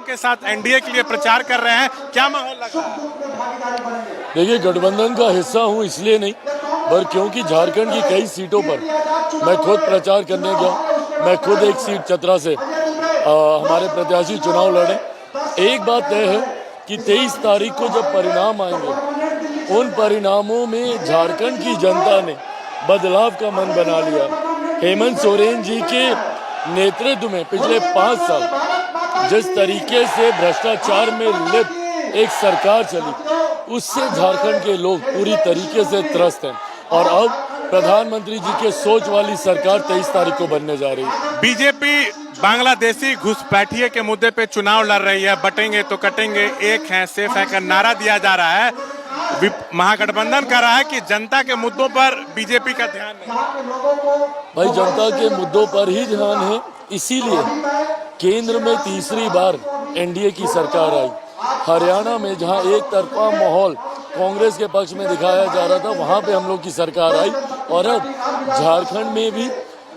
के साथ एनडीए के लिए प्रचार कर रहे हैं, क्या माहौल लग रहा है? देखिए, गठबंधन का हिस्सा हूँ इसलिए नहीं, पर क्योंकि झारखंड की कई सीटों पर मैं खुद प्रचार करने गया। मैं खुद एक सीट चतरा से हमारे प्रत्याशी चुनाव लड़े। एक बात तय है कि 23 तारीख को जब परिणाम आएंगे, उन परिणामों में झारखंड की जनता ने बदलाव का मन बना लिया। हेमंत सोरेन जी के नेतृत्व में पिछले 5 साल जिस तरीके से भ्रष्टाचार में लिप्त एक सरकार चली, उससे झारखंड के लोग पूरी तरीके से त्रस्त हैं। और अब प्रधानमंत्री जी के सोच वाली सरकार 23 तारीख को बनने जा रही है। बीजेपी बांग्लादेशी घुसपैठिए के मुद्दे पे चुनाव लड़ रही है। बटेंगे तो कटेंगे, एक है सेफ है का नारा दिया जा रहा है। महागठबंधन कह रहा है कि जनता के मुद्दों पर बीजेपी का ध्यान नहीं। भाई, जनता के मुद्दों पर ही ध्यान है, इसीलिए केंद्र में तीसरी बार एनडीए की सरकार आई। हरियाणा में जहां एक तरफा माहौल कांग्रेस के पक्ष में दिखाया जा रहा था, वहां पे हम लोग की सरकार आई। और अब झारखंड में भी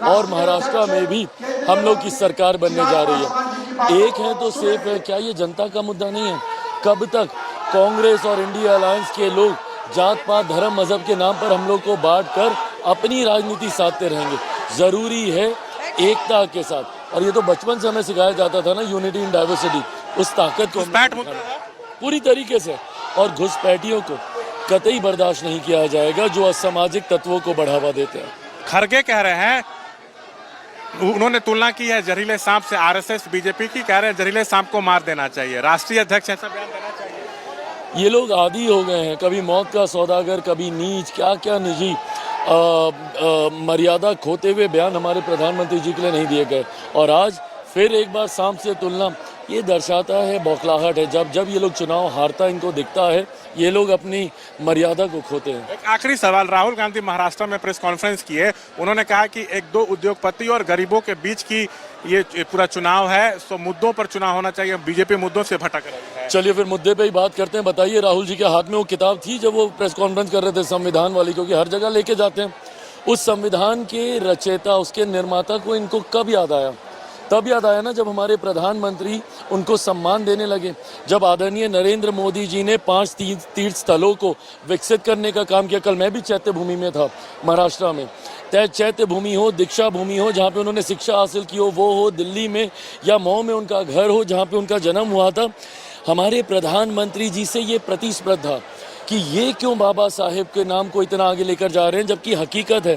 और महाराष्ट्र में भी हम लोग की सरकार बनने जा रही है। एक है तो सेफ है, क्या ये जनता का मुद्दा नहीं है? कब तक कांग्रेस और इंडिया अलायंस के लोग जात पात धर्म मजहब के नाम पर हम लोग को बांट कर अपनी राजनीति साधते रहेंगे? जरूरी है एकता के साथ। और ये तो बचपन से हमें सिखाया जाता था ना, यूनिटी इन डाइवर्सिटी। उस ताकत को पूरी तरीके से, और घुसपैठियों को कतई बर्दाश्त नहीं किया जाएगा जो असामाजिक तत्वों को बढ़ावा देते हैं। खरगे कह रहे हैं, उन्होंने तुलना की है जहरीले सांप से आरएसएस बीजेपी की, कह रहे हैं जहरीले सांप को मार देना चाहिए। राष्ट्रीय अध्यक्ष ऐसा बयान देना चाहिए। ये लोग आदी हो गए हैं, कभी मौत का सौदागर, कभी नीच, क्या क्या निजी मर्यादा खोते हुए बयान हमारे प्रधानमंत्री जी के लिए नहीं दिए गए। और आज फिर एक बार सांप से तुलना, ये दर्शाता है बौखलाहट है। जब ये लोग चुनाव हारता इनको दिखता है, ये लोग अपनी मर्यादा को खोते हैं। एक आखिरी सवाल, राहुल गांधी महाराष्ट्र में प्रेस कॉन्फ्रेंस किए, उन्होंने कहा कि 1-2 उद्योगपति और गरीबों के बीच की ये पूरा चुनाव है, तो मुद्दों पर चुनाव होना चाहिए। बीजेपी मुद्दों से भटक रही है। चलिए फिर मुद्दे पे ही बात करते हैं। बताइए, राहुल जी के हाथ में वो किताब थी जब वो प्रेस कॉन्फ्रेंस कर रहे थे संविधान वाली? क्योंकि हर जगह लेके जाते हैं। उस संविधान के रचयिता, उसके निर्माता को इनको कब याद आया? तब याद आया ना जब हमारे प्रधानमंत्री उनको सम्मान देने लगे। जब आदरणीय नरेंद्र मोदी जी ने 5 तीर्थ स्थलों को विकसित करने का काम किया। कल मैं भी चैत्य भूमि में था, महाराष्ट्र में। चैत्य भूमि हो, दीक्षा भूमि हो, जहाँ पे उन्होंने शिक्षा हासिल की हो, वो हो दिल्ली में, या मऊ में उनका घर हो जहाँ पे उनका जन्म हुआ था। हमारे प्रधानमंत्री जी से ये प्रतिस्पर्धा कि ये क्यों बाबा साहेब के नाम को इतना आगे लेकर जा रहे हैं, जबकि हकीकत है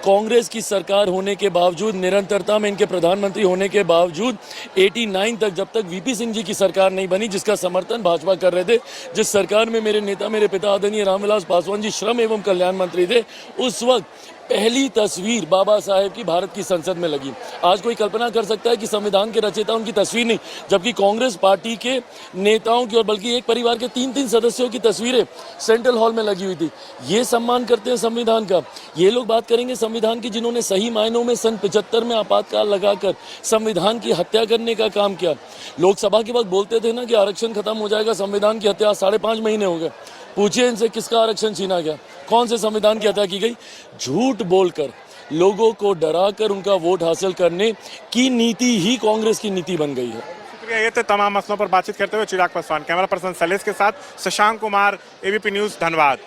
कांग्रेस की सरकार होने के बावजूद, निरंतरता में इनके प्रधानमंत्री होने के बावजूद 89 तक, जब तक वीपी सिंह जी की सरकार नहीं बनी, जिसका समर्थन भाजपा कर रहे थे, जिस सरकार में मेरे नेता, मेरे पिता आदरणीय रामविलास पासवान जी श्रम एवं कल्याण मंत्री थे, उस वक्त पहली तस्वीर बाबा साहेब की भारत की संसद में लगी। आज कोई कल्पना कर सकता है कि संविधान के रचयिता उनकी तस्वीर नहीं, जबकि कांग्रेस पार्टी के नेताओं की और बल्कि एक परिवार के 3-3 सदस्यों की तस्वीरें सेंट्रल हॉल में लगी हुई थी। ये सम्मान करते हैं संविधान का। ये लोग बात करेंगे संविधान की, जिन्होंने सही मायनों में सन 75 में आपातकाल लगाकर संविधान की हत्या करने का काम किया। लोकसभा के वक्त बोलते थे ना कि आरक्षण खत्म हो जाएगा, संविधान की हत्या 5.5 महीने हो गए। पूछिए इनसे किसका आरक्षण छीना गया, कौन से संविधान की हत्या की गई? झूठ बोलकर, लोगों को डराकर उनका वोट हासिल करने की नीति ही कांग्रेस की नीति बन गई है। शुक्रिया। ये थे तमाम मसलों पर बातचीत करते हुए चिराग पासवान। कैमरा पर्सन शैलेश के साथ शशांक कुमार, एबीपी न्यूज, धनबाद।